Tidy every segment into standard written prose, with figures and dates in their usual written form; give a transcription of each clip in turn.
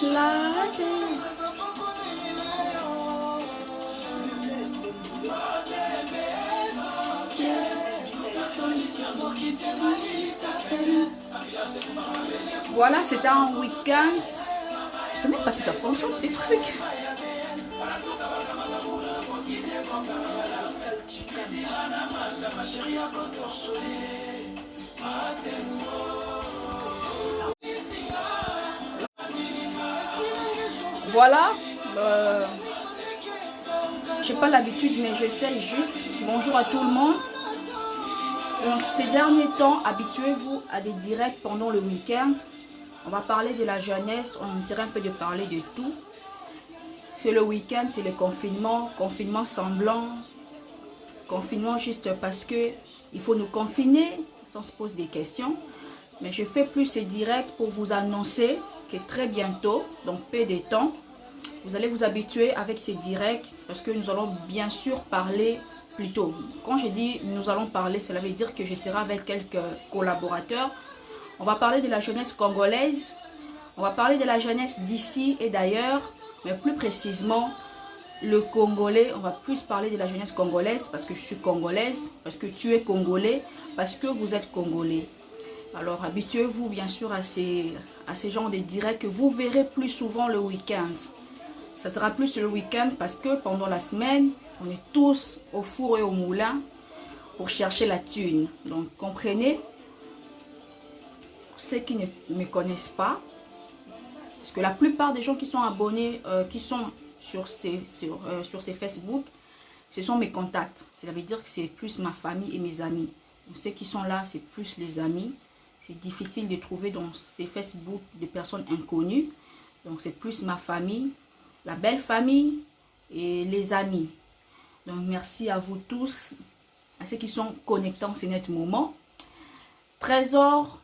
La terre. Voilà, c'était un week-end. Je sais même pas si ça fonctionne ces trucs. Voilà. J'ai pas l'habitude, mais j'essaie juste. Bonjour à tout le monde. Donc, ces derniers temps, habituez-vous à des directs pendant le week-end. On va parler de la jeunesse, on essaie un peu de parler de tout. C'est le week-end, c'est le confinement, confinement semblant, confinement juste parce que il faut nous confiner, sans se poser des questions. Mais je fais plus ces directs pour vous annoncer que très bientôt, donc peu de temps, vous allez vous habituer avec ces directs parce que nous allons bien sûr parler plutôt. Quand je dis nous allons parler, cela veut dire que je serai avec quelques collaborateurs. On va parler de la jeunesse congolaise, on va parler de la jeunesse d'ici et d'ailleurs, mais plus précisément le Congolais. On va plus parler de la jeunesse congolaise parce que je suis congolaise, parce que tu es congolais, parce que vous êtes congolais. Alors habituez-vous bien sûr à ces genres de directs que vous verrez plus souvent le week-end. Ça sera plus le week-end parce que pendant la semaine, on est tous au four et au moulin pour chercher la thune. Donc comprenez, ceux qui ne me connaissent pas, parce que la plupart des gens qui sont abonnés, qui sont sur ces Facebook, ce sont mes contacts. Cela veut dire que c'est plus ma famille et mes amis. Donc, ceux qui sont là, c'est plus les amis. C'est difficile de trouver dans ces Facebook des personnes inconnues. Donc c'est plus ma famille, la belle famille et les amis. Donc merci à vous tous, à ceux qui sont connectés en ce net moment. Trésor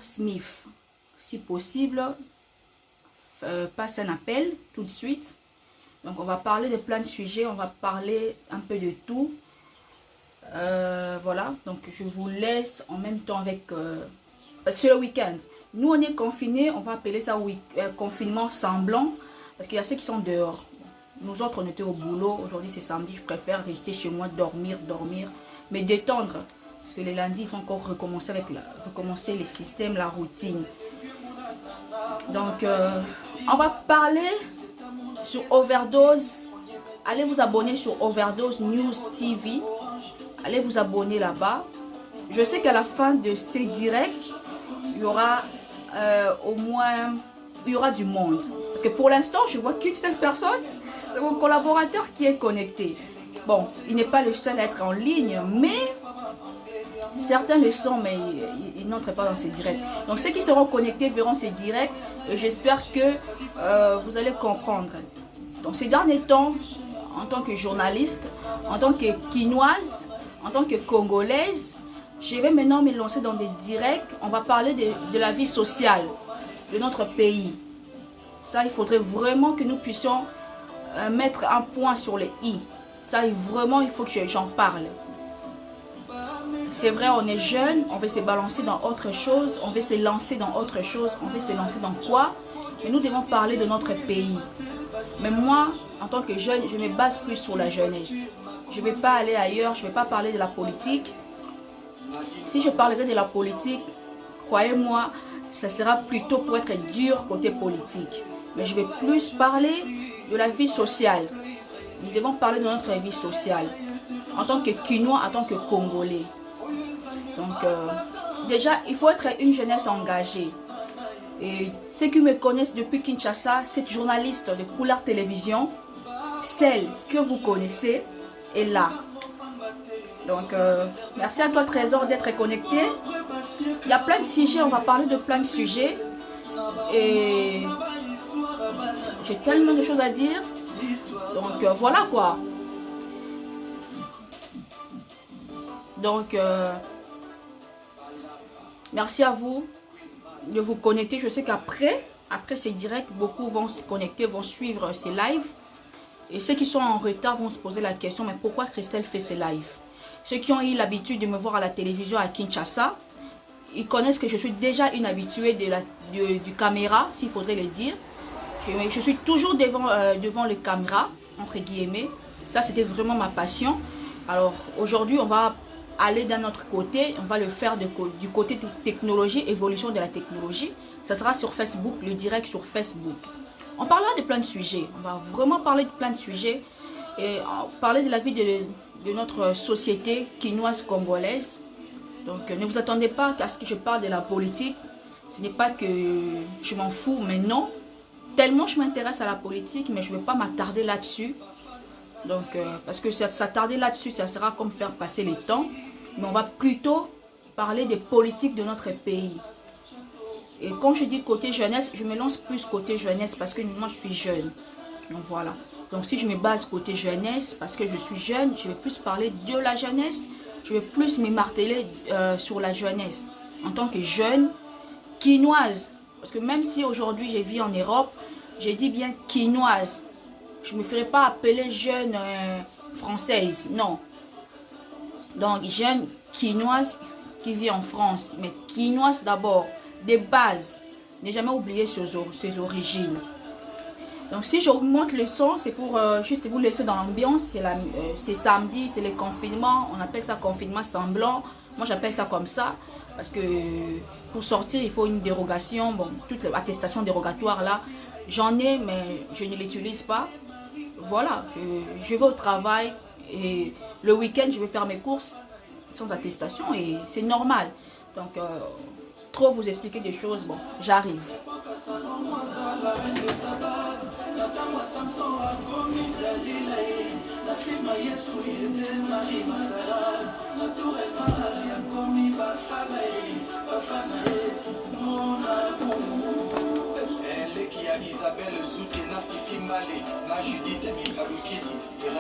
Smith, si possible, passe un appel tout de suite. Donc on va parler de plein de sujets, on va parler un peu de tout. Voilà, donc je vous laisse en même temps avec... parce que c'est le week-end. Nous on est confinés, on va appeler ça confinement semblant. Parce qu'il y a ceux qui sont dehors. Nous autres on était au boulot, aujourd'hui c'est samedi, je préfère rester chez moi, dormir, mais détendre. Parce que les lundis, il faut encore recommencer recommencer les systèmes, la routine. Donc, on va parler sur Overdose. Allez vous abonner sur Overdose News TV. Allez vous abonner là-bas. Je sais qu'à la fin de ces directs, il y aura au moins... il y aura du monde. Parce que pour l'instant, je vois qu'une seule personne. C'est mon collaborateur qui est connecté. Bon, il n'est pas le seul à être en ligne, mais... certains le sont, mais ils n'entrent pas dans ces directs. Donc ceux qui seront connectés verront ces directs. J'espère que vous allez comprendre. Donc ces derniers temps, en tant que journaliste, en tant que quinoise, en tant que congolaise, je vais maintenant me lancer dans des directs. On va parler de la vie sociale de notre pays. Ça, il faudrait vraiment que nous puissions mettre un point sur les i. Ça, vraiment, il faut que j'en parle. C'est vrai, on est jeune, on veut se balancer dans autre chose, on veut se lancer dans autre chose, on veut se lancer dans quoi? Mais nous devons parler de notre pays. Mais moi, en tant que jeune, je me base plus sur la jeunesse. Je ne vais pas aller ailleurs, je ne vais pas parler de la politique. Si je parlerai de la politique, croyez-moi, ça sera plutôt pour être dur côté politique. Mais je vais plus parler de la vie sociale. Nous devons parler de notre vie sociale. En tant que Quinois, en tant que Congolais. Donc, déjà, il faut être une jeunesse engagée. Et ceux qui me connaissent depuis Kinshasa, cette journaliste de Couleur Télévision, celle que vous connaissez, est là. Donc, merci à toi Trésor d'être connecté. Il y a plein de sujets, on va parler de plein de sujets. Et j'ai tellement de choses à dire. Donc, voilà quoi. Donc, merci à vous de vous connecter. Je sais qu'après ces directs, beaucoup vont se connecter, vont suivre ces lives. Et ceux qui sont en retard vont se poser la question, mais pourquoi Christelle fait ces lives? Ceux qui ont eu l'habitude de me voir à la télévision à Kinshasa, ils connaissent que je suis déjà une habituée du caméra, s'il faudrait le dire. Je suis toujours devant les caméras, entre guillemets. Ça, c'était vraiment ma passion. Alors, aujourd'hui, on va aller d'un autre côté. On va le faire du côté technologie, évolution de la technologie. Ça sera sur Facebook, le direct sur Facebook. On parlera de plein de sujets. On va vraiment parler de plein de sujets. Et parler de la vie de notre société quinoise congolaise. Donc, ne vous attendez pas à ce que je parle de la politique. Ce n'est pas que je m'en fous, mais non. Tellement je m'intéresse à la politique, mais je ne vais pas m'attarder là-dessus. Donc, parce que s'attarder là-dessus, ça sera comme faire passer le temps. Mais on va plutôt parler des politiques de notre pays. Et quand je dis côté jeunesse, je me lance plus côté jeunesse parce que moi, je suis jeune. Donc, voilà. Donc, si je me base côté jeunesse, parce que je suis jeune, je vais plus parler de la jeunesse. Je vais plus m'émarteler sur la jeunesse. En tant que jeune, quinoise. Parce que même si aujourd'hui, je vis en Europe, j'ai dit bien quinoise. Je ne me ferai pas appeler jeune française, non. Donc, jeune quinoise qui vit en France. Mais quinoise d'abord, des bases. Ne jamais oublier ses origines. Donc, si j'augmente le son, c'est pour juste vous laisser dans l'ambiance. C'est samedi, c'est le confinement. On appelle ça confinement semblant. Moi, j'appelle ça comme ça. Parce que pour sortir, il faut une dérogation. Bon, toute l'attestation dérogatoire là, j'en ai, mais je ne l'utilise pas. Voilà, je vais au travail et le week-end, je vais faire mes courses sans attestation et c'est normal. Donc, trop vous expliquer des choses, bon, j'arrive.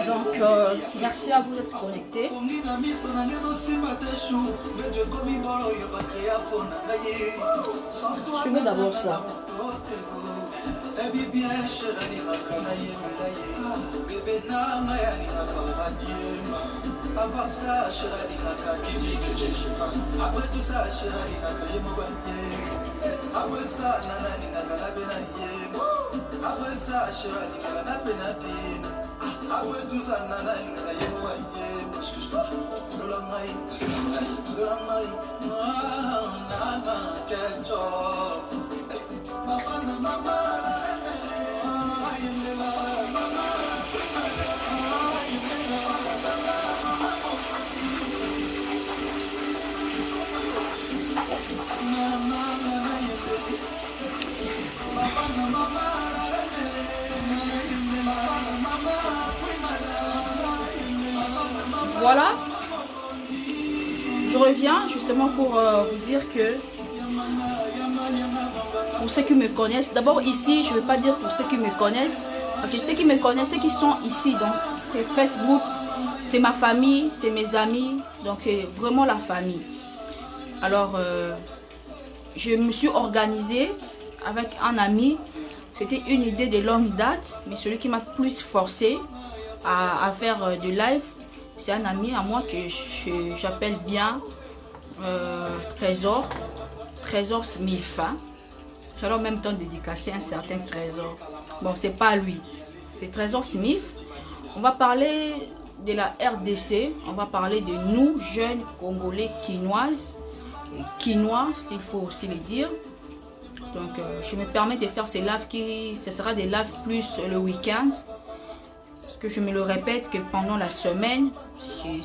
Donc, merci à vous d'être connectés. Je mets d'abord ça. Voilà, je reviens justement pour vous dire que pour ceux qui me connaissent, d'abord ici, je ne vais pas dire pour ceux qui me connaissent, parce que ceux qui me connaissent, ceux qui sont ici dans Facebook, c'est ma famille, c'est mes amis, donc c'est vraiment la famille. Alors, je me suis organisée avec un ami, c'était une idée de longue date, mais celui qui m'a plus forcé à faire de live, c'est un ami à moi que j'appelle bien Trésor Smith. Hein. J'allais en même temps dédicacer un certain Trésor. Bon, c'est pas lui, c'est Trésor Smith. On va parler de la RDC, on va parler de nous, jeunes Congolais quinoises, quinois, s'il faut aussi le dire. Donc, je me permets de faire ces lives ce sera des lives plus le week-end. Parce que je me le répète que pendant la semaine,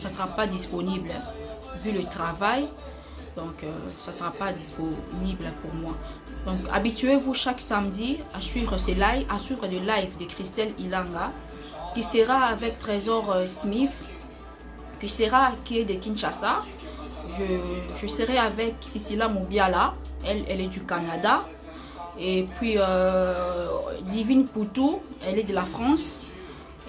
ça ne sera pas disponible vu le travail. Donc, ça ne sera pas disponible pour moi. Donc, habituez-vous chaque samedi à suivre ces lives, à suivre des lives de Christelle Ilanga, qui sera avec Trésor Smith, qui est de Kinshasa. Je serai avec Cicilia Mobiala, elle est du Canada. Et puis, Divine Poutou, elle est de la France.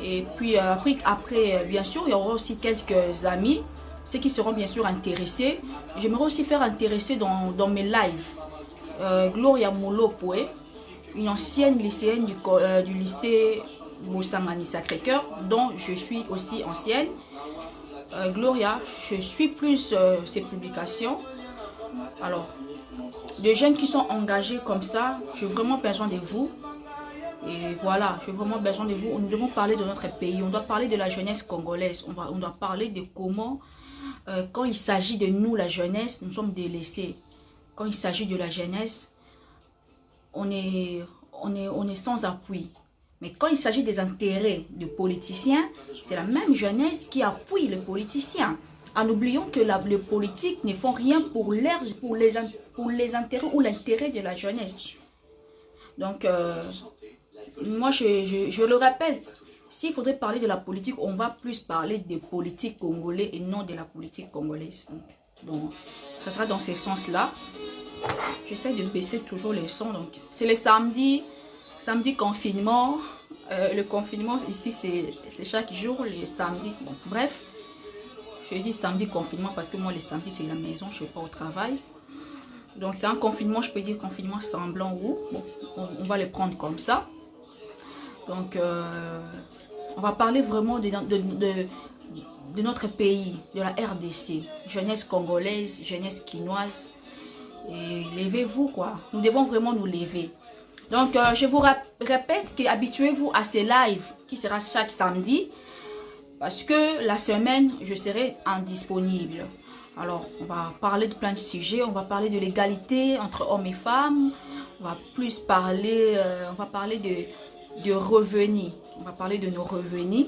Et puis après, bien sûr, il y aura aussi quelques amis, ceux qui seront bien sûr intéressés. J'aimerais aussi faire intéresser dans mes lives Gloria Molopoué, une ancienne lycéenne du lycée Moussangani Sacré-Cœur, dont je suis aussi ancienne. Gloria, je suis plus ses publications. Alors, des jeunes qui sont engagés comme ça, j'ai vraiment besoin de vous. Et voilà, j'ai vraiment besoin de vous. Nous devons parler de notre pays, on doit parler de la jeunesse congolaise, on doit parler de comment, quand il s'agit de nous, la jeunesse, nous sommes délaissés. Quand il s'agit de la jeunesse, on est sans appui. Mais quand il s'agit des intérêts des politiciens, c'est la même jeunesse qui appuie les politiciens. En oubliant que les politiques ne font rien pour les intérêts ou l'intérêt de la jeunesse. Donc, moi, je le répète, s'il faudrait parler de la politique, on va plus parler des politiques congolais et non de la politique congolaise. Donc ça sera dans ce sens-là. J'essaie de baisser toujours les sons. Donc, c'est le samedi confinement. Le confinement, ici, c'est chaque jour, le samedi. Bon, bref, je dis samedi confinement parce que moi, le samedi, c'est la maison, je ne suis pas au travail. Donc, c'est un confinement, je peux dire confinement semblant ou bon, on va le prendre comme ça. Donc, on va parler vraiment de notre pays, de la RDC, jeunesse congolaise, jeunesse quinoise. Et levez-vous, quoi. Nous devons vraiment nous lever. Donc, je vous répète que habituez-vous à ces lives qui sera chaque samedi. Parce que la semaine, je serai indisponible. Alors, on va parler de plein de sujets. On va parler de l'égalité entre hommes et femmes. On va plus parler, de revenus. On va parler de nos revenus.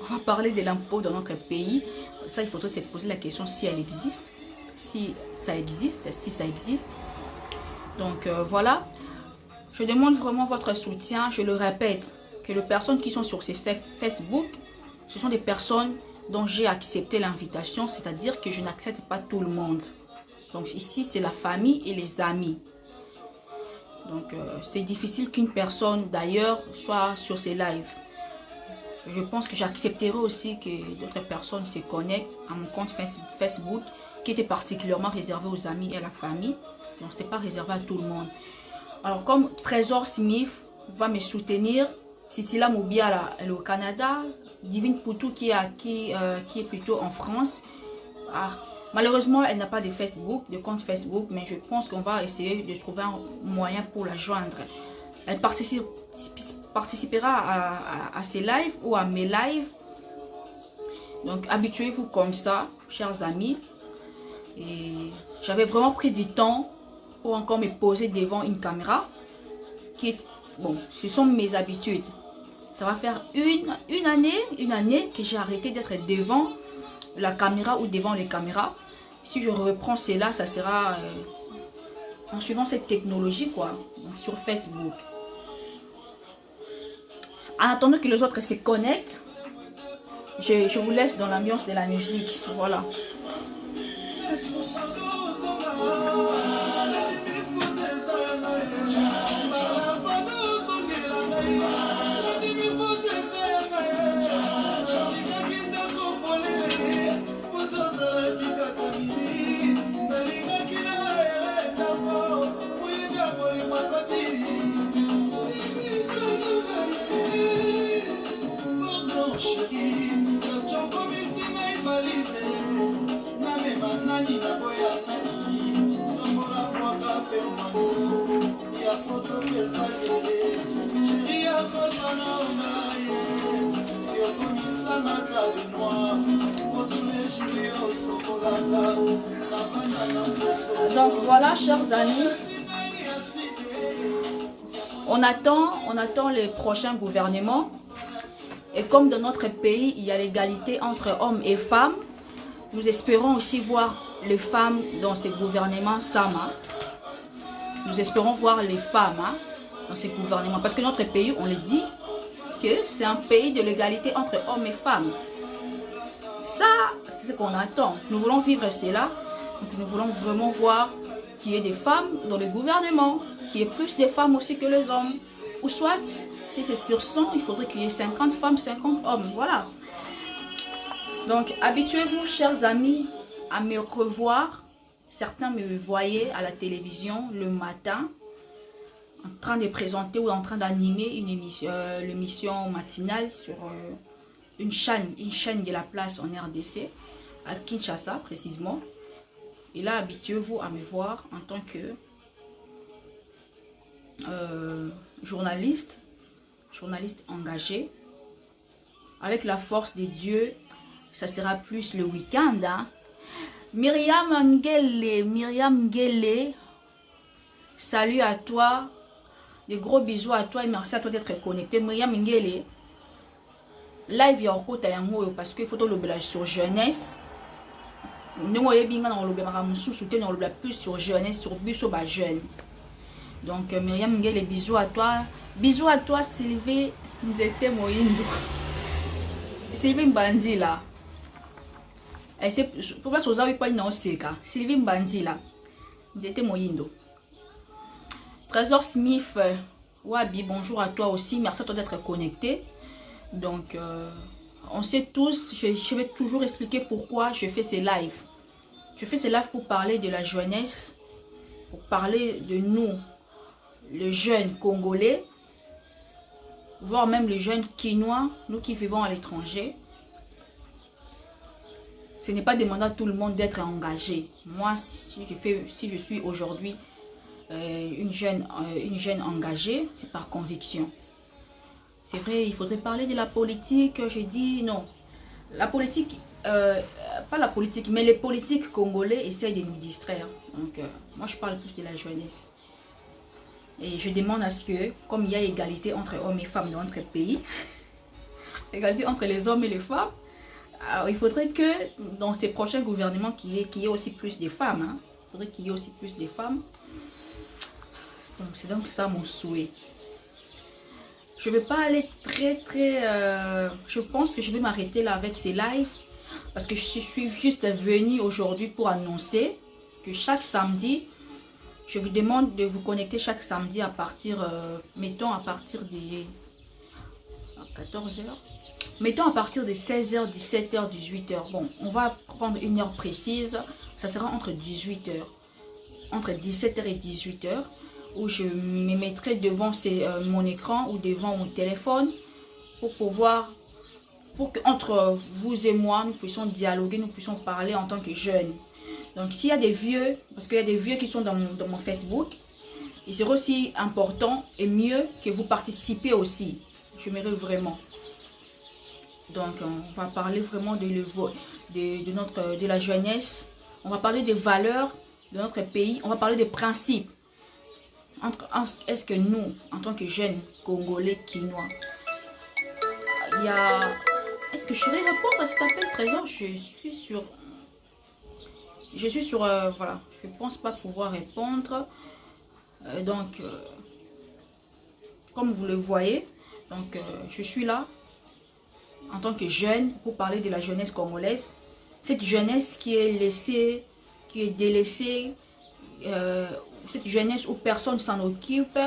On va parler de l'impôt dans notre pays. Ça, il faudrait se poser la question si elle existe. Si ça existe. Donc, voilà. Je demande vraiment votre soutien. Je le répète, que les personnes qui sont sur ces Facebook, ce sont des personnes dont j'ai accepté l'invitation. C'est-à-dire que je n'accepte pas tout le monde. Donc, ici, c'est la famille et les amis. Donc, c'est difficile qu'une personne d'ailleurs soit sur ces lives. Je pense que j'accepterai aussi que d'autres personnes se connectent à mon compte Facebook qui était particulièrement réservé aux amis et à la famille. Donc, ce n'était pas réservé à tout le monde. Alors, comme Trésor Smith va me soutenir, Cecilia Moubiala, elle est au Canada, Divine Poutou qui est plutôt en France. Malheureusement, elle n'a pas de Facebook, de compte Facebook, mais je pense qu'on va essayer de trouver un moyen pour la joindre. Elle participera à ces lives ou à mes lives. Donc, habituez-vous comme ça, chers amis. Et j'avais vraiment pris du temps pour encore me poser devant une caméra. Bon, ce sont mes habitudes. Ça va faire une année que j'ai arrêté d'être devant la caméra ou devant les caméras. Si je reprends cela, ça sera en suivant cette technologie, quoi, sur Facebook. En attendant que les autres se connectent, je vous laisse dans l'ambiance de la musique. Voilà. Donc voilà, chers amis, on attend les prochains gouvernements. Et comme dans notre pays, il y a l'égalité entre hommes et femmes, nous espérons aussi voir les femmes dans ces gouvernements Sama. Nous espérons voir les femmes dans ces gouvernements. Parce que notre pays, on le dit, que c'est un pays de l'égalité entre hommes et femmes. Ça, c'est ce qu'on attend. Nous voulons vivre cela. Donc nous voulons vraiment voir qu'il y ait des femmes dans le gouvernement, qu'il y ait plus de femmes aussi que les hommes. Ou soit, si c'est sur 100, il faudrait qu'il y ait 50 femmes, 50 hommes. Voilà. Donc, habituez-vous, chers amis, à me revoir. Certains me voyaient à la télévision le matin, en train de présenter ou en train d'animer une émission, l'émission matinale sur une chaîne de la place en RDC, à Kinshasa précisément. Et là, habituez-vous à me voir en tant que journaliste engagé. Avec la force de Dieu, ça sera plus le week-end. Hein? Myriam Ngele, salut à toi. Des gros bisous à toi et merci à toi d'être connecté. Myriam Ngele, live ya okota yango parce que faut le sur jeunesse. Nous on plus sur jeunesse, sur biso ba jeune. Donc Myriam Ngele, bisous à toi. Bisous à toi Sylvie Nzete Moyindo. Sylvie Mbandi là. Et c'est pourquoi ça vous pas non seka. Sylvie Mbandi là. Nzete Moyindo. Trésor Smith Wabi, bonjour à toi aussi. Merci à toi d'être connecté. Donc on sait tous, je vais toujours expliquer pourquoi je fais ces lives. Je fais ces lives pour parler de la jeunesse, pour parler de nous, les jeunes Congolais, voire même les jeunes Quinois, nous qui vivons à l'étranger. Ce n'est pas demander à tout le monde d'être engagé. Moi, si je suis aujourd'hui une jeune engagée, c'est par conviction. C'est vrai, il faudrait parler de la politique. J'ai dit non. La politique, pas la politique, mais les politiques congolais essayent de nous distraire. Donc, moi, je parle plus de la jeunesse. Et je demande à ce que, comme il y a égalité entre hommes et femmes dans notre pays, égalité entre les hommes et les femmes, alors, il faudrait que dans ces prochains gouvernements, qu'il y ait aussi plus de femmes. Hein. Il faudrait qu'il y ait aussi plus de femmes. Donc, c'est donc ça mon souhait. Je ne vais pas aller très... je pense que je vais m'arrêter là avec ces lives. Parce que je suis juste venue aujourd'hui pour annoncer que chaque samedi, je vous demande de vous connecter chaque samedi à partir, mettons à partir des 14h. Mettons à partir de 16h, 17h, 18h. Bon, on va prendre une heure précise. Ça sera entre 18h. Entre 17h et 18h. Où je me mettrai devant mon écran ou devant mon téléphone. Pour pouvoir... Pour qu'entre vous et moi, nous puissions dialoguer, nous puissions parler en tant que jeunes. Donc s'il y a des vieux, parce qu'il y a des vieux qui sont dans mon Facebook, il serait aussi important et mieux que vous participiez aussi. J'aimerais vraiment. Donc on va parler vraiment de la jeunesse. On va parler des valeurs de notre pays. On va parler des principes. Est-ce que nous, en tant que jeunes Congolais, Quinois, il y a... Est-ce que je vais répondre à cet appel présent? Je suis sur... voilà, je ne pense pas pouvoir répondre. Donc, comme vous le voyez, donc, je suis là en tant que jeune pour parler de la jeunesse congolaise. Cette jeunesse qui est laissée, qui est délaissée, cette jeunesse où personne s'en occupe,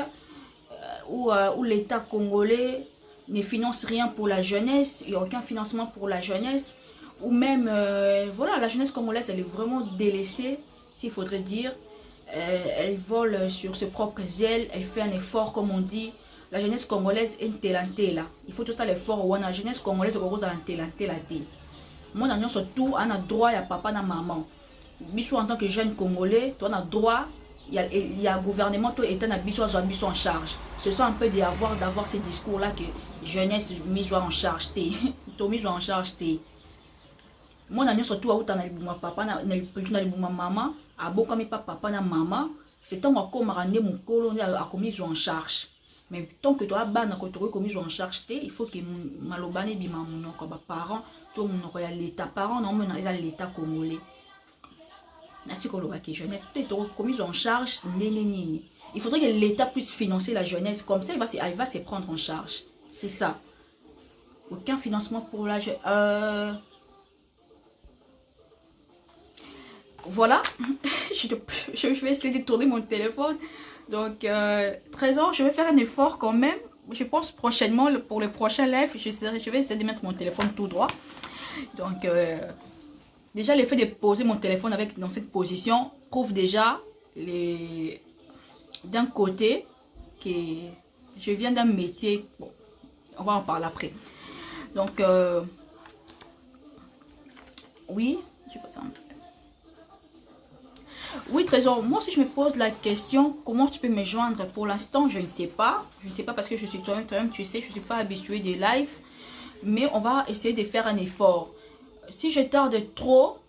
où l'État congolais ne finance rien pour la jeunesse, il n'y a aucun financement pour la jeunesse, ou même, voilà, la jeunesse congolaise, elle est vraiment délaissée, s'il faudrait dire. Elle vole sur ses propres ailes, elle fait un effort, comme on dit. La jeunesse congolaise est talentée là. Il faut tout ça l'effort. La jeunesse congolaise est talentée là. Moi, dans surtout, on a droit à papa et maman. Bichou en tant que jeune congolais, tu as droit. Il y a un gouvernement, tout État n'a bichou en charge. Ce sont un peu d'avoir ces discours là que jeunesse mise en charge. Tu mise en charge. Moi, dans surtout, où tu as papa, maman, à beaucoup de papa et maman, c'est tant qu'on m'a rendu mon colon à commis en charge. Mais tant que tu as commis en charge, il faut que malobane bima mon parents, tout mon l'État, parents non l'État congolais. Jeunesse, commis en charge, il faudrait que l'État puisse financer la jeunesse, comme ça elle va se prendre en charge. C'est ça. Aucun financement pour la jeunesse. Voilà, je vais essayer de tourner mon téléphone. Donc, 13 ans, je vais faire un effort quand même. Je pense prochainement, pour le prochain live, je vais essayer de mettre mon téléphone tout droit. Donc, déjà, le fait de poser mon téléphone dans cette position prouve déjà d'un côté que je viens d'un métier. Bon, on va en parler après. Donc, oui, je sais pas ça. Oui, Trésor, moi aussi je me pose la question, comment tu peux me joindre? Pour l'instant, je ne sais pas. Je ne sais pas parce que je suis toi-même, tu sais, je ne suis pas habituée des lives. Mais on va essayer de faire un effort. Si je tarde trop,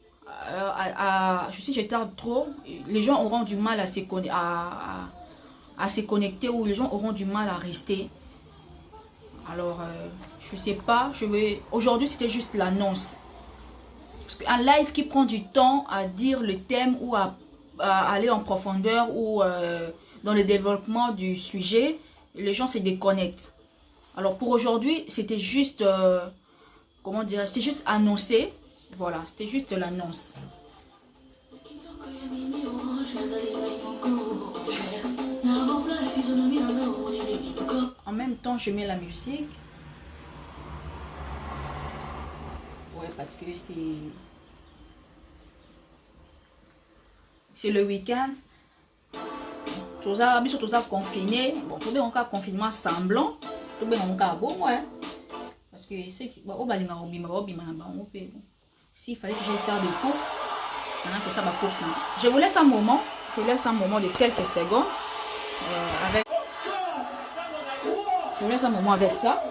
si je tarde trop, les gens auront du mal à se connecter ou les gens auront du mal à rester. Alors, je sais pas, aujourd'hui c'était juste l'annonce. Parce qu'un live qui prend du temps à dire le thème ou à aller en profondeur ou dans le développement du sujet, les gens se déconnectent. Alors pour aujourd'hui, c'était juste, comment dire, c'est juste annoncé. Voilà, c'était juste l'annonce. En même temps, je mets la musique. Ouais, parce que c'est le week-end. Tout ça confiné. Bon, tout bien encore confinement semblant. Tout bien encore bon, ouais. Parce que c'est qui s'il fallait que j'aille faire des courses, que ça va course. Je vous laisse un moment. Je vous laisse un moment de quelques secondes. Je vous laisse un moment avec ça.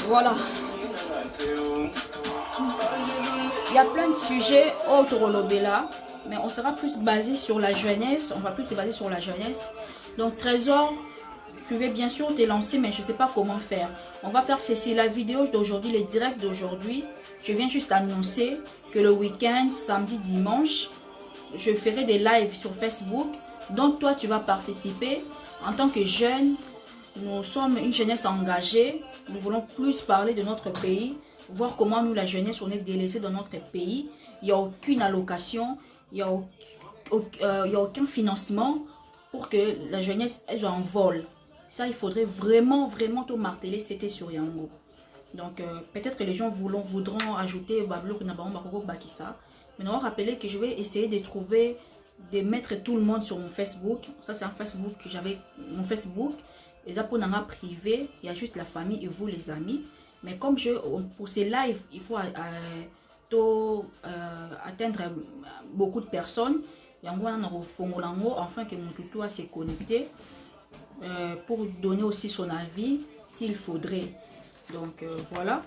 Voilà. Il y a plein de sujets autres là, mais on sera plus basé sur la jeunesse. On va plus se baser sur la jeunesse. Donc Trésor, je vais bien sûr te lancer, mais je ne sais pas comment faire. On va faire ceci, la vidéo d'aujourd'hui, les directs d'aujourd'hui. Je viens juste annoncer que le week-end, samedi, dimanche, je ferai des lives sur Facebook. Donc toi, tu vas participer en tant que jeune. Nous sommes une jeunesse engagée. Nous voulons plus parler de notre pays, voir comment nous, la jeunesse, on est délaissés dans notre pays. Il n'y a aucune allocation, il n'y a aucun financement pour que la jeunesse elle soit en vol. Ça, il faudrait vraiment tout marteler, c'était sur Yango. Donc, peut-être que les gens voudront ajouter Bablo Bakissa. Mais on va rappeler que je vais essayer de trouver, de mettre tout le monde sur mon Facebook. Ça, c'est un Facebook que j'avais, mon Facebook. Les apôtres privé, il y a juste la famille et vous les amis. Mais comme pour ces lives, il faut atteindre beaucoup de personnes. Il y a enfin que mon toutou a se connecter pour donner aussi son avis s'il faudrait. Donc voilà.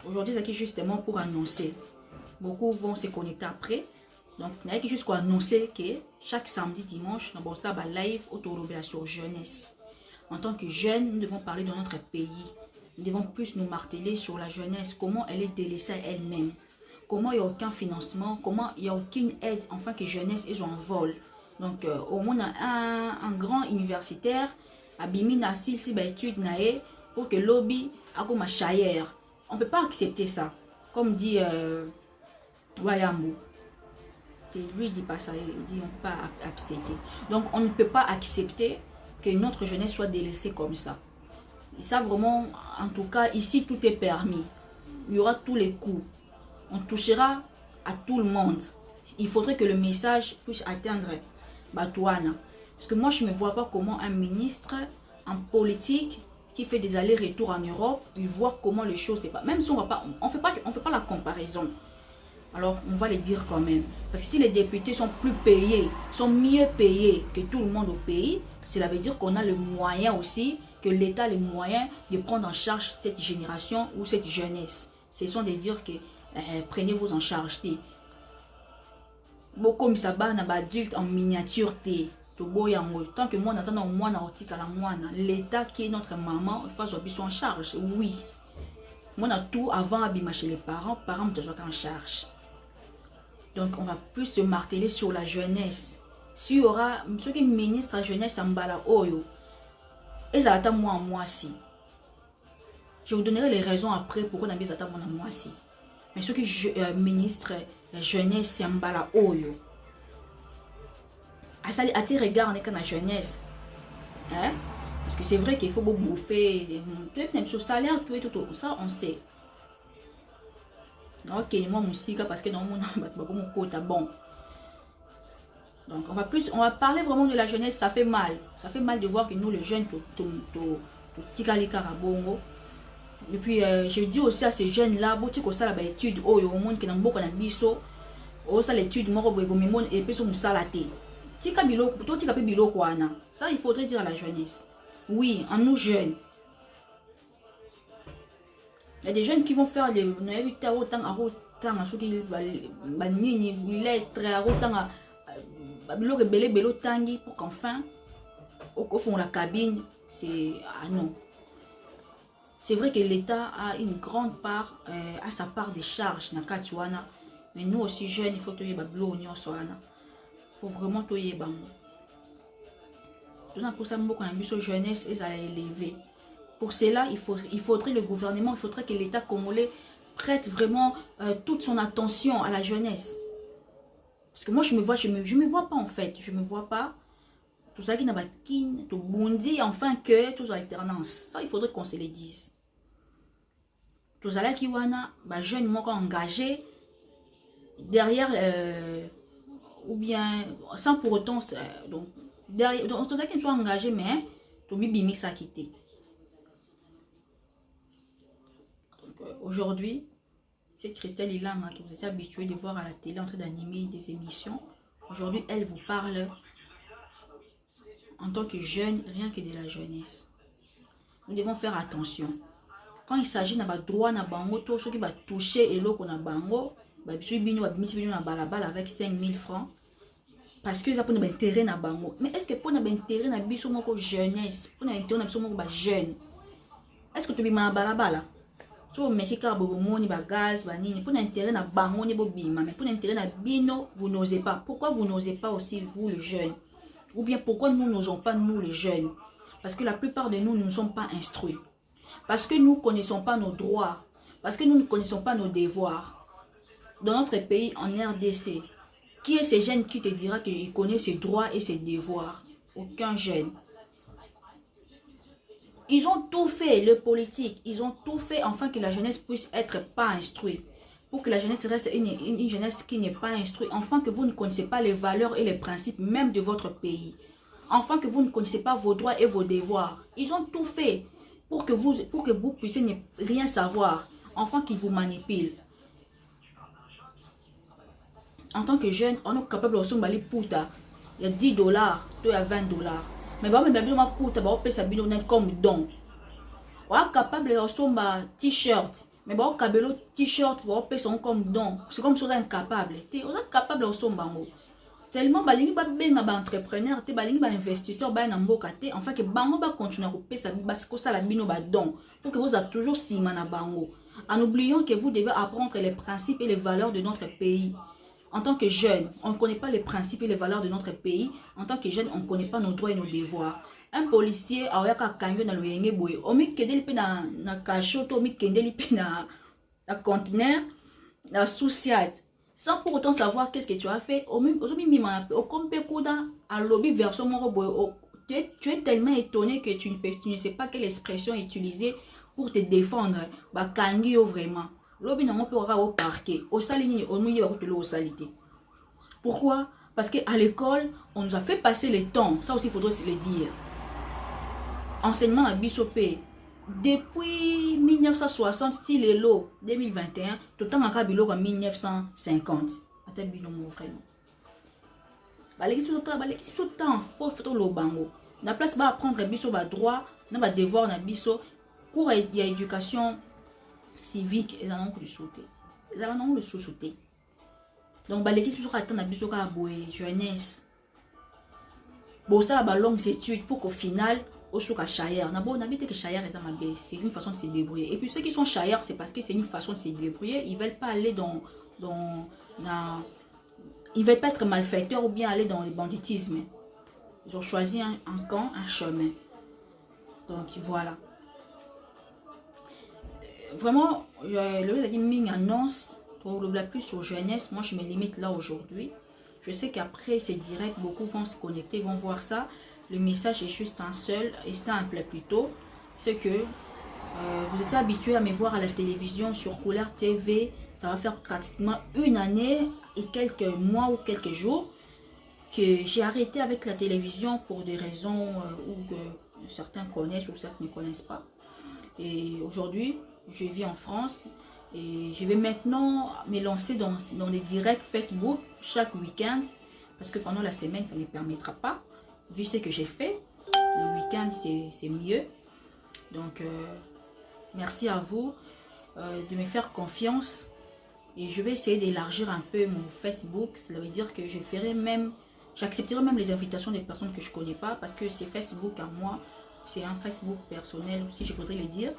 Aujourd'hui, c'est justement pour annoncer. Beaucoup vont se connecter après. Donc, il y a juste quoi annoncer que chaque samedi, dimanche, dans ça live autour sur jeunesse. En tant que jeunes, nous devons parler de notre pays. Nous devons plus nous marteler sur la jeunesse, comment elle est délaissée elle-même. Comment il n'y a aucun financement, comment il n'y a aucune aide, enfin que jeunesse est en vol. Donc, au moins, un grand universitaire, Abimi Nassil, si étude nae, pour que lobby a comme un chaillère. On ne peut pas accepter ça. Comme dit Wayambu. Lui, il dit pas ça, il dit on ne peut pas accepter. Donc, on ne peut pas accepter que notre jeunesse soit délaissée comme ça. Et ça vraiment, en tout cas, ici tout est permis. Il y aura tous les coups. On touchera à tout le monde. Il faudrait que le message puisse atteindre Batouana. Parce que moi, je ne me vois pas comment un ministre en politique qui fait des allers-retours en Europe, il voit comment les choses se passent. Même si on ne fait pas la comparaison. Alors, on va les dire quand même. Parce que si les députés sont plus payés, sont mieux payés que tout le monde au pays, cela veut dire qu'on a le moyen aussi, que l'État a les moyens de prendre en charge cette génération ou cette jeunesse. Ce sont de dire que prenez-vous en charge. Beaucoup de sabana adultes en miniature. Tant que moi, l'État qui est notre maman, il faut qu'ils soient en charge. Oui. Moi, tout avant d'abîmer chez les parents doivent être en charge. Donc, on va plus se marteler sur la jeunesse. S'il y aura, ceux qui ministre la jeunesse en bala oyo, et ça attend moi si. Je vous donnerai les raisons après pourquoi on a mis à mon moi aussi. Mais ce que ministre jeunesse c'est mbala oyo. À tes regards, on est quand la jeunesse. Hein? Parce que c'est vrai qu'il faut bouffer. Même sur salaire, tout, ça on sait. Ok, moi musique parce que dans mon côté bon. Donc on va parler vraiment de la jeunesse, ça fait mal. Ça fait mal de voir que nous les jeunes tigali karabongo. Et puis je dis aussi à ces jeunes là, bon tu ko ça la étude oh yo monde qui na mboka na biso. Oh ça l'étude moko boy go mimone et puis so musalate. Tika bilo, to tika pe bilo kwana. Ça il faudrait dire à la jeunesse. Oui, en nous jeunes. Il y a des jeunes qui vont faire les pour qu'enfin au fond la cabine c'est ah non, c'est vrai que l'État a une grande part à sa part de charge na katuana, mais nous aussi jeunes il faut que faut vraiment que pour ça beaucoup de jeunesse ils allaient élever. Pour cela, il faudrait le gouvernement, il faudrait que l'État congolais prête vraiment toute son attention à la jeunesse. Parce que moi, je me vois pas en fait. Je me vois pas. Tout ça qui n'a pas de tout bondi, enfin que tous alternance. Ça, il faudrait qu'on se le dise. Tout ça qui wana, bah jeunes moi engagés derrière ou bien sans pour autant donc derrière donc tout ça qui soit engagé mais tout bimi ça quitter. Aujourd'hui, c'est Christelle Ilanga que vous êtes habitué de voir à la télé en train d'animer des émissions. Aujourd'hui, elle vous parle en tant que jeune, rien que de la jeunesse. Nous devons faire attention. Quand il s'agit de droit na bango, tout ce qui va toucher et l'eau qu'on a bango, avec 5000 francs. Parce que ça peut avoir intérêt na bango. Mais est-ce que pour avoir intérêt na biso moko jeunesse, pour avoir intérêt na biso moko jeune, est-ce que tu bima balabala? So meki ka bobomoni ba gaz ba nini pour l'intérêt na bango ni bobima mais pour l'intérêt na bino vous n'osez pas. Pourquoi vous n'osez pas aussi vous les jeunes? Ou bien pourquoi nous n'osons pas nous les jeunes? Parce que la plupart de nous ne sommes pas instruits. Parce que nous ne connaissons pas nos droits. Parce que nous ne connaissons pas nos devoirs. Dans notre pays en RDC, qui est ce jeune qui te dira qu'il connaît ses droits et ses devoirs? Aucun jeune. Ils ont tout fait, le politique, ils ont tout fait afin que la jeunesse puisse être pas instruite. Pour que la jeunesse reste une jeunesse qui n'est pas instruite. Afin que vous ne connaissez pas les valeurs et les principes même de votre pays. Afin que vous ne connaissez pas vos droits et vos devoirs. Ils ont tout fait pour que vous puissiez ne rien savoir. Afin qu'ils vous manipulent. En tant que jeune, on est capable de se faire puta. Il y a 10 dollars, il y a 20 dollars. Mais bon, mais bien puta, on peut s'habiller comme don. On est capable de se faire t-shirt. Mais bon, cabelo t-shirt, on peut s'en comme don. C'est comme si on est incapable. On est capable de se faire. Seulement, balingi ba benga ba entrepreneur, te balingi ba investisseur ba na mboka te, enfin que bango ba continuer ko pesa parce que ça la bino ba don pour que vous a toujours sima na bango. En oubliant que vous devez apprendre les principes et les valeurs de notre pays. En tant que jeune, on ne connaît pas les principes et les valeurs de notre pays. En tant que jeune, on ne connaît pas nos droits et nos devoirs. Un policier a un camion dans le yenge boy. On met kendeli pe na cachot, on met kendeli pe na conteneur, na souciat. Sans pour autant savoir qu'est-ce que tu as fait. Tu es tellement étonné que tu ne sais pas quelle expression utiliser pour te défendre. Bah, kangi vraiment. Pourquoi? Parce qu'à l'école, on nous a fait passer le temps. Ça aussi, il faudrait se le dire. Enseignement à Bissopé. Depuis 1960, style Elo 2021, tout le temps en Kabilo en 1950. Attends, binomo vraiment. L'équipe tout le temps, faut le bango. La place va apprendre biso ba droit, na ba devoir na biso pour éducation civique et non le sauter. Ils allons le sous-sauter. Donc l'équipe toujours attend na biso ka boé jeunesse. Bon ça la longue étude pour qu'au final au souk chaillère. D'abord on habite que chaillère c'est une façon de se débrouiller. Et puis ceux qui sont chaillères c'est parce que c'est une façon de se débrouiller. Ils veulent pas aller ils veulent pas être malfaiteurs ou bien aller dans le banditisme. Ils ont choisi un camp, un chemin. Donc voilà. vraiment, le lieu dit une annonce pour le plus aux jeunesse. Moi, je me limite là aujourd'hui. Je sais qu'après ces directs, beaucoup vont se connecter, vont voir ça. Le message est juste un seul et simple plutôt. C'est que vous étiez habitué à me voir à la télévision sur Couleur TV. Ça va faire pratiquement une année et quelques mois ou quelques jours que j'ai arrêté avec la télévision pour des raisons où certains connaissent ou certains ne connaissent pas. Et aujourd'hui, je vis en France et je vais maintenant me lancer dans les directs Facebook chaque week-end parce que pendant la semaine, ça ne me permettra pas. Vu ce que j'ai fait, le week-end, c'est mieux. Donc, merci à vous de me faire confiance. Et je vais essayer d'élargir un peu mon Facebook. Cela veut dire que j'accepterai même les invitations des personnes que je ne connais pas parce que c'est Facebook à moi. C'est un Facebook personnel aussi, je voudrais le dire.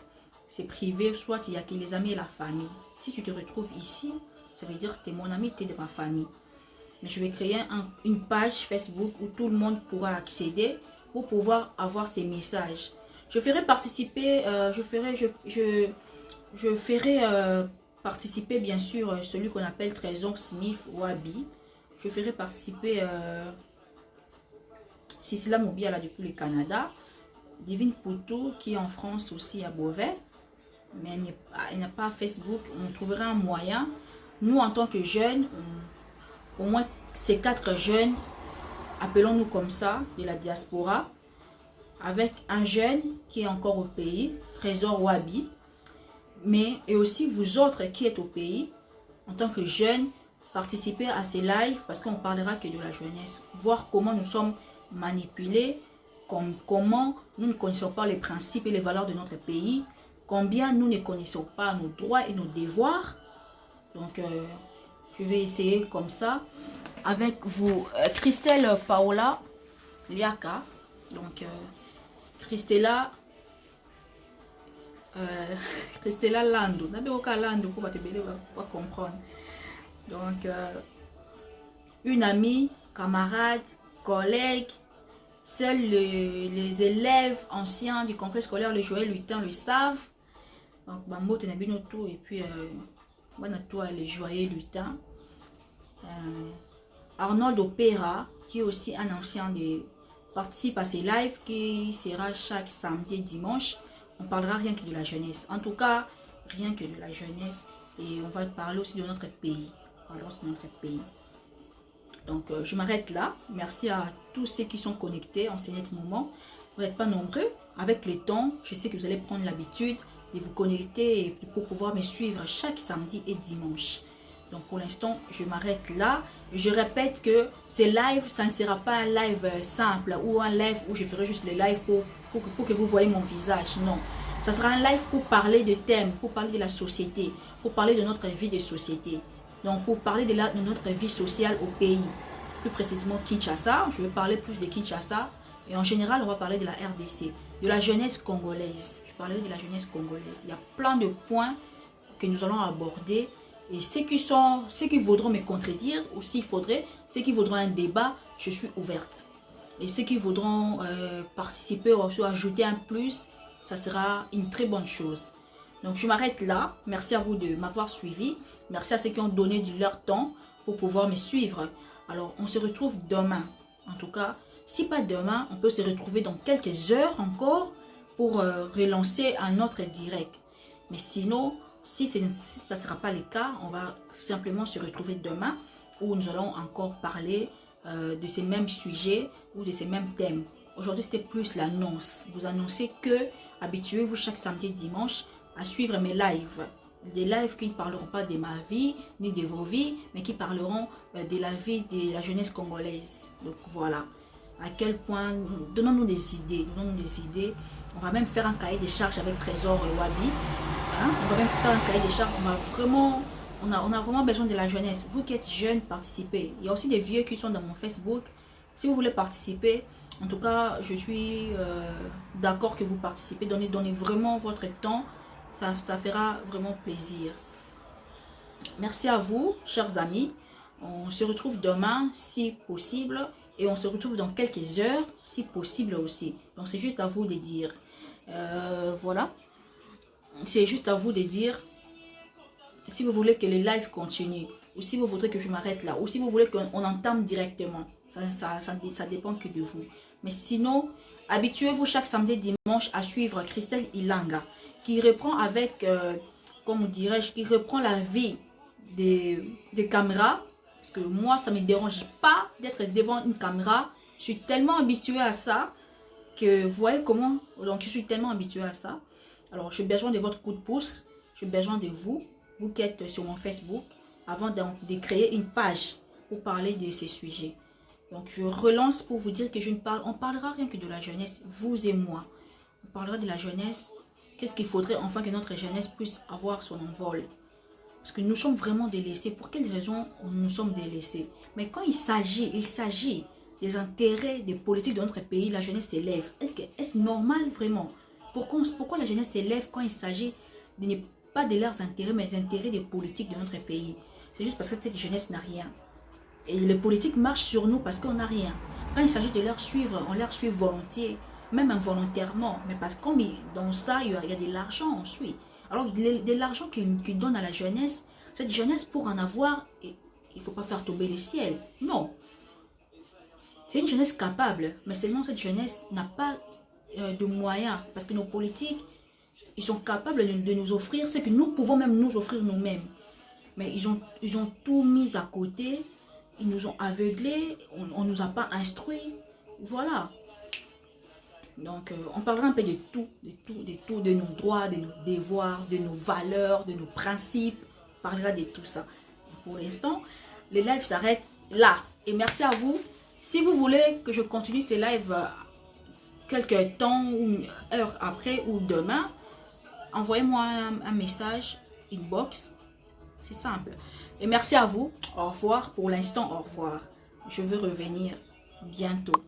C'est privé, soit il n'y a que les amis et la famille. Si tu te retrouves ici, ça veut dire que tu es mon ami, tu es de ma famille. Mais je vais créer une page Facebook où tout le monde pourra accéder pour pouvoir avoir ces messages. Je ferai participer, je ferai participer bien sûr celui qu'on appelle Trésor Smith ou Abi. Je ferai participer Sisla Mobiala depuis le Canada. Divine Poutou qui est en France aussi à Beauvais. Mais elle n'a pas Facebook. On trouvera un moyen. Nous en tant que jeunes, au moins ces 4 jeunes, appelons-nous comme ça, de la diaspora, avec un jeune qui est encore au pays, Trésor Wabi, mais et aussi vous autres qui êtes au pays, en tant que jeunes, participez à ces lives parce qu'on parlera que de la jeunesse, voir comment nous sommes manipulés, comment nous ne connaissons pas les principes et les valeurs de notre pays, combien nous ne connaissons pas nos droits et nos devoirs. Donc, je vais essayer comme ça avec vous, Christelle Paola Liaka. Donc, Christella Lando. Lando pour pas comprendre. Donc, une amie, camarade, collègue, seuls les élèves anciens du complexe scolaire, le Joël Lutin le savent. Donc, Bambo Tenabinoto et puis toi les Joyeux Lutin. Arnold Opera, qui est aussi un ancien participe à ces lives qui sera chaque samedi et dimanche. On parlera rien que de la jeunesse. En tout cas, rien que de la jeunesse. Et on va parler aussi de notre pays. Donc, je m'arrête là. Merci à tous ceux qui sont connectés en ce moment. Vous n'êtes pas nombreux. Avec le temps, je sais que vous allez prendre l'habitude de vous connecter pour pouvoir me suivre chaque samedi et dimanche. Donc, pour l'instant, je m'arrête là. Je répète que ce live, ça ne sera pas un live simple ou un live où je ferai juste le live pour que vous voyez mon visage. Non. Ça sera un live pour parler de thèmes, pour parler de la société, pour parler de notre vie de société. Donc, pour parler de notre vie sociale au pays. Plus précisément, Kinshasa. Je vais parler plus de Kinshasa. Et en général, on va parler de la RDC, de la jeunesse congolaise. Je parlerai de la jeunesse congolaise. Il y a plein de points que nous allons aborder. Et ceux qui voudront me contredire, ou s'il faudrait, ceux qui voudront un débat, je suis ouverte. Et ceux qui voudront participer ou ajouter un plus, ça sera une très bonne chose. Donc je m'arrête là. Merci à vous de m'avoir suivi. Merci à ceux qui ont donné de leur temps pour pouvoir me suivre. Alors on se retrouve demain. En tout cas, si pas demain, on peut se retrouver dans quelques heures encore pour relancer un autre direct. Mais sinon, si ça ne sera pas le cas, on va simplement se retrouver demain où nous allons encore parler de ces mêmes sujets ou de ces mêmes thèmes. Aujourd'hui, c'était plus l'annonce. Vous annoncez que habituez-vous chaque samedi et dimanche à suivre mes lives. Des lives qui ne parleront pas de ma vie ni de vos vies, mais qui parleront de la vie de la jeunesse congolaise. Donc voilà. À quel point, donnons-nous des idées. On va même faire un cahier des charges avec Trésor et Wabi. Hein? On va même faire un cahier des charges. On a vraiment besoin de la jeunesse. Vous qui êtes jeunes, participez. Il y a aussi des vieux qui sont dans mon Facebook. Si vous voulez participer, en tout cas, je suis d'accord que vous participez. Donnez vraiment votre temps. Ça fera vraiment plaisir. Merci à vous, chers amis. On se retrouve demain, si possible. Et on se retrouve dans quelques heures, si possible aussi. Donc, c'est juste à vous de dire. Voilà. c'est juste à vous de dire si vous voulez que les lives continuent, ou si vous voudrez que je m'arrête là, ou si vous voulez qu'on entame directement. Ça dépend que de vous. Mais sinon, habituez-vous chaque samedi dimanche à suivre Christelle Ilanga, qui reprend avec, comment dirais-je, qui reprend la vie des caméras. Parce que moi, ça ne me dérange pas d'être devant une caméra. Je suis tellement habituée à ça que vous voyez comment. Donc, je suis tellement habituée à ça. Alors, j'ai besoin de votre coup de pouce. J'ai besoin de vous qui êtes sur mon Facebook, avant de créer une page pour parler de ces sujets. Donc, je relance pour vous dire que on parlera rien que de la jeunesse, vous et moi. On parlera de la jeunesse. Qu'est-ce qu'il faudrait enfin que notre jeunesse puisse avoir son envol? Parce que nous sommes vraiment délaissés. Pour quelles raisons nous sommes délaissés? Mais quand il s'agit des intérêts, des politiques de notre pays, la jeunesse s'élève. Est-ce normal vraiment? Pourquoi la jeunesse s'élève quand il s'agit de ne pas de leurs intérêts, mais des intérêts des politiques de notre pays? C'est juste parce que cette jeunesse n'a rien. Et les politiques marchent sur nous parce qu'on n'a rien. Quand il s'agit de leur suivre, on leur suit volontiers, même involontairement. Mais parce que comme dans ça, il y a de l'argent, on suit. Alors, de l'argent qu'ils donnent à la jeunesse, cette jeunesse, pour en avoir, il ne faut pas faire tomber le ciel. Non. C'est une jeunesse capable, mais seulement cette jeunesse n'a pas de moyens. Parce que nos politiques, ils sont capables de nous offrir ce que nous pouvons même nous offrir nous-mêmes. Mais ils ont tout mis à côté. Ils nous ont aveuglés. On ne nous a pas instruits. Voilà. Donc, on parlera un peu de tout, de nos droits, de nos devoirs, de nos valeurs, de nos principes. On parlera de tout ça. Pour l'instant, les lives s'arrêtent là. Et merci à vous. Si vous voulez que je continue ces lives quelques temps ou une heure après ou demain, envoyez-moi un message, inbox. C'est simple. Et merci à vous. Au revoir. Pour l'instant, au revoir. Je veux revenir bientôt.